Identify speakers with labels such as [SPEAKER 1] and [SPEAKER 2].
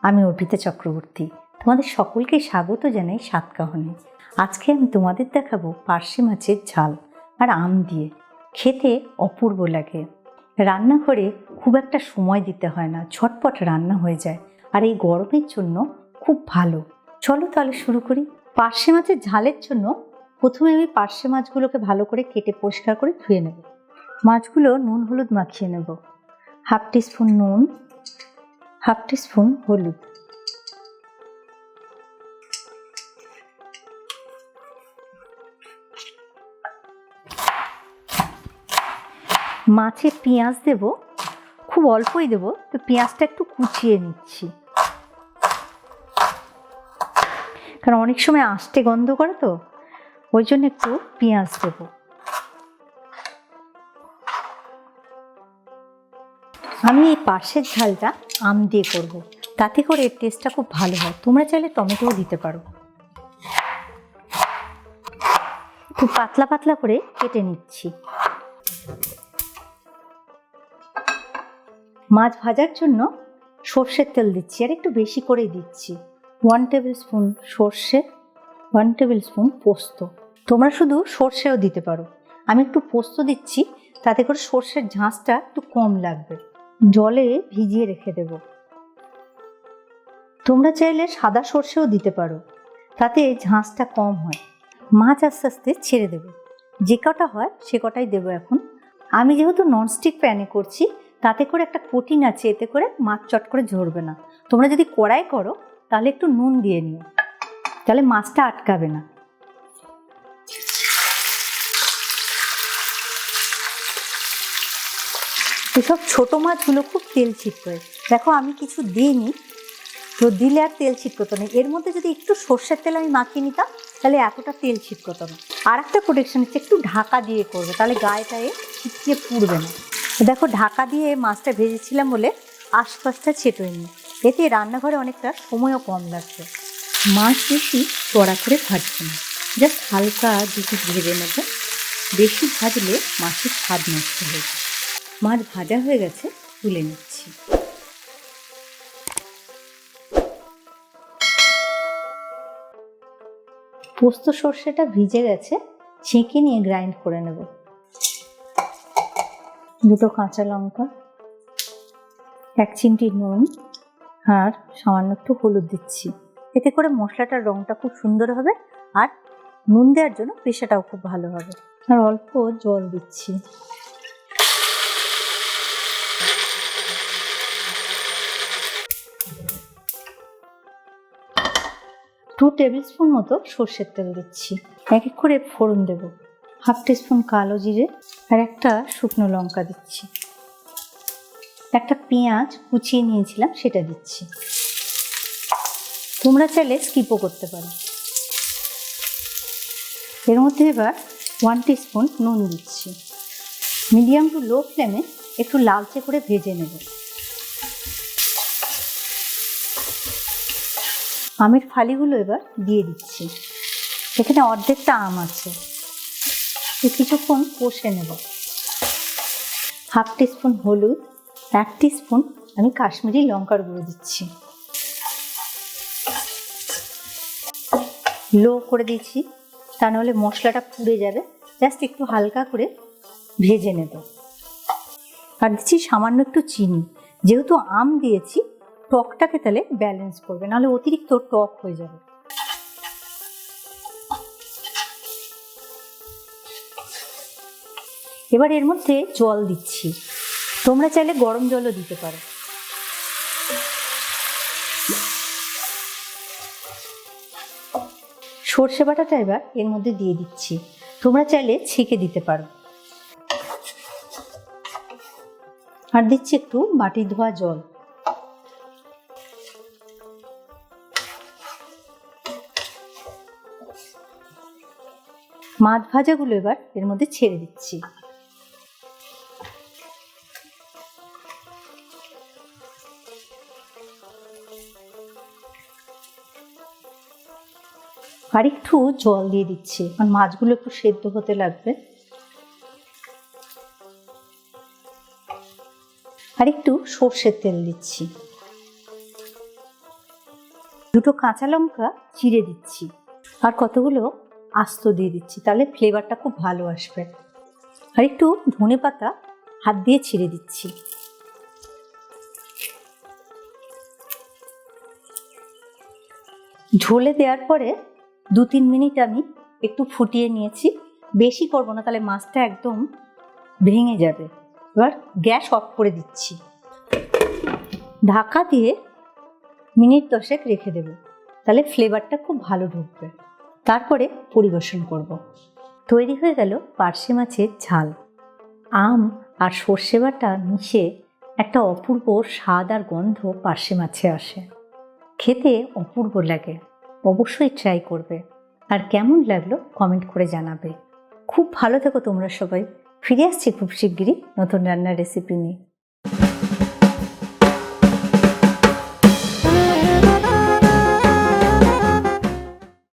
[SPEAKER 1] আমি অর্পিতা চক্রবর্তী। তোমাদের সকলকে স্বাগত জানাই সাতকাহনে। আজকে আমি তোমাদের দেখাবো পার্শে মাছের ঝাল আর আম দিয়ে। খেতে অপূর্ব লাগে। রান্নাঘরে খুব একটা সময় দিতে হয় না, ঝটপট রান্না হয়ে যায়, আর এই গরমের জন্য খুব ভালো। চলো তাহলে শুরু করি। পার্শে মাছের ঝালের জন্য প্রথমে আমি পার্শে মাছগুলোকে ভালো করে কেটে পরিষ্কার করে ধুয়ে নেব। মাছগুলো নুন হলুদ মাখিয়ে নেব। 1/2 টিস্পুন নুন, 1/2 টিস্পুন হলুদ, মাছে পেঁয়াজ দেব, খুব অল্পই দেব, তো পেঁয়াজটা একটু কুচিয়ে নিচ্ছি, কারণ অনেক সময় আঁশটে গন্ধ করে, তো ওই জন্য একটু পেঁয়াজ দেব। আমি এই পার্শের ঝালটা আম দিয়ে করব, তাতে করে এর টেস্টটা খুব ভালো হয়। তোমরা চাইলে টমেটোও দিতে পারো। খুব পাতলা পাতলা করে কেটে নিচ্ছি। মাছ ভাজার জন্য সর্ষের তেল দিচ্ছি, আর একটু বেশি করেই দিচ্ছি। 1 টেবিল স্পুন সর্ষে, 1 টেবিল স্পুন পোস্ত। তোমরা শুধু সর্ষেও দিতে পারো, আমি একটু পোস্ত দিচ্ছি, তাতে করে সর্ষের ঝাঁঝটা একটু কম লাগবে। জলে ভিজিয়ে রেখে দেব। তোমরা চাইলে সাদা সর্ষেও দিতে পারো, তাতে ঝাঁঝটা কম হয়। মাছ আস্তে আস্তে ছেড়ে দেব, যে কটা হয় সে কটাই দেবো। এখন আমি যেহেতু ননস্টিক প্যানে করছি, তাতে করে একটা কোটিং আছে, এতে করে মাছ চট করে ঝরবে না। তোমরা যদি কড়াই করো তাহলে একটু নুন দিয়ে নিও, তাহলে মাছটা আটকাবে না। এসব ছোট মাছগুলো খুব তেল ছিটকোয়। দেখো আমি কিছু দিইনি, তো দিলে আর তেল ছিটকোতো না। এর মধ্যে যদি একটু সর্ষের তেল আমি মাখিয়ে নিতাম, তাহলে এতটা তেল ছিটকোতো না। আর একটা প্রোটেকশন হচ্ছে, একটু ঢাকা দিয়ে করবে, তাহলে গায়েটায় ছিটকিয়ে পুড়বে না। দেখো ঢাকা দিয়ে মাছটা ভেজেছিলাম বলে আশপাশটা ছেটোয়নি, এতে রান্নাঘরে অনেকটা সময়ও কম লাগবে। মাছ বেশি কড়া করে ভাজবে না, জাস্ট হালকা দুটি ভেজে নেবে। বেশি ভাজলে মাছের স্বাদ নষ্ট হয়ে যায়। মাছ ভাজা হয়ে গেছে, তুলে নিচ্ছি। পোস্ত সর্ষেটা ভিজে গেছে, ছেঁকে নিয়ে গ্রাইন্ড করে নেব। 2 কাঁচা লঙ্কা, 1 চিমটি নুন, আর সামান্য একটু হলুদ দিচ্ছি। এতে করে মশলাটার রঙটা খুব সুন্দর হবে, আর নুন দেওয়ার জন্য পেশাটাও খুব ভালো হবে। আর অল্প জল দিচ্ছি। টু টেবিল স্পুন মতো সর্ষের তেল দিচ্ছি। এক এক করে ফোড়ন দেব। 1/2 টিস্পুন কালো জিরে, আর একটা শুকনো লঙ্কা দিচ্ছি। একটা পেঁয়াজ কুচিয়ে নিয়েছিলাম, সেটা দিচ্ছি। তোমরা চাইলে স্কিপও করতে পারো। এর মধ্যে এবার 1 টিস্পুন নুন দিচ্ছি। মিডিয়াম টু লো ফ্লেমে একটু লালচে করে ভেজে নেব। আমের ফালিগুলো এবার দিয়ে দিচ্ছি। এখানে অর্ধেকটা আম আছে, কিছুক্ষণ কষে নেব। 1/2 টিস্পুন হলুদ, 1 টিস্পুন আমি কাশ্মীরি লঙ্কার গুঁড়ো দিচ্ছি। লো করে দিয়েছি, তা নাহলে মশলাটা পুড়ে যাবে। জাস্ট একটু হালকা করে ভেজে নেব। আর দিচ্ছি সামান্য একটু চিনি, যেহেতু আম দিয়েছি, টকটাকে তাহলে ব্যালেন্স করবে, নাহলে অতিরিক্ত টক হয়ে যাবে। এবার এর মধ্যে জল দিচ্ছি। তোমরা চাইলে গরম জলও দিতে পারো। সর্ষে বাটাটা এবার এর মধ্যে দিয়ে দিচ্ছি। তোমরা চাইলে ছেঁকে দিতে পারো। আর দিচ্ছি একটু বাটি ধোয়া জল। মাছ ভাজাগুলো এবার এর মধ্যে ছেড়ে দিচ্ছি। আর একটু জল দিয়ে দিচ্ছি, কারণ মাছগুলো একটু সেদ্ধ হতে লাগবে। আর একটু সর্ষের তেল দিচ্ছি। দুটো কাঁচা লঙ্কা চিড়ে দিচ্ছি আর কতগুলো আস্ত দিয়ে দিচ্ছি, তাহলে ফ্লেভারটা খুব ভালো আসবে। আর একটু ধনেপাতা হাত দিয়ে ছিঁড়ে দিচ্ছি। ঝোলে দেওয়ার পরে 2-3 মিনিট আমি একটু ফুটিয়ে নিয়েছি, বেশি করবো না তাহলে মাছটা একদম ভেঙে যাবে। এবার গ্যাস অফ করে দিচ্ছি, ঢাকা দিয়ে মিনিট 10 রেখে দেব, তাহলে ফ্লেভারটা খুব ভালো ঢুকবে। তারপরে পরিবেশন করব। তৈরি হয়ে গেল পার্শে মাছের ঝাল। আম আর সর্ষে বাটা মিশে একটা অপূর্ব স্বাদ আর গন্ধ পার্শে মাছে আসে, খেতে অপূর্ব লাগে। অবশ্যই ট্রাই করবে, আর কেমন লাগলো কমেন্ট করে জানাবে। খুব ভালো থেকো তোমরা সবাই। ফিরে আসছি খুব শিগগিরই নতুন রান্নার রেসিপি নিয়ে।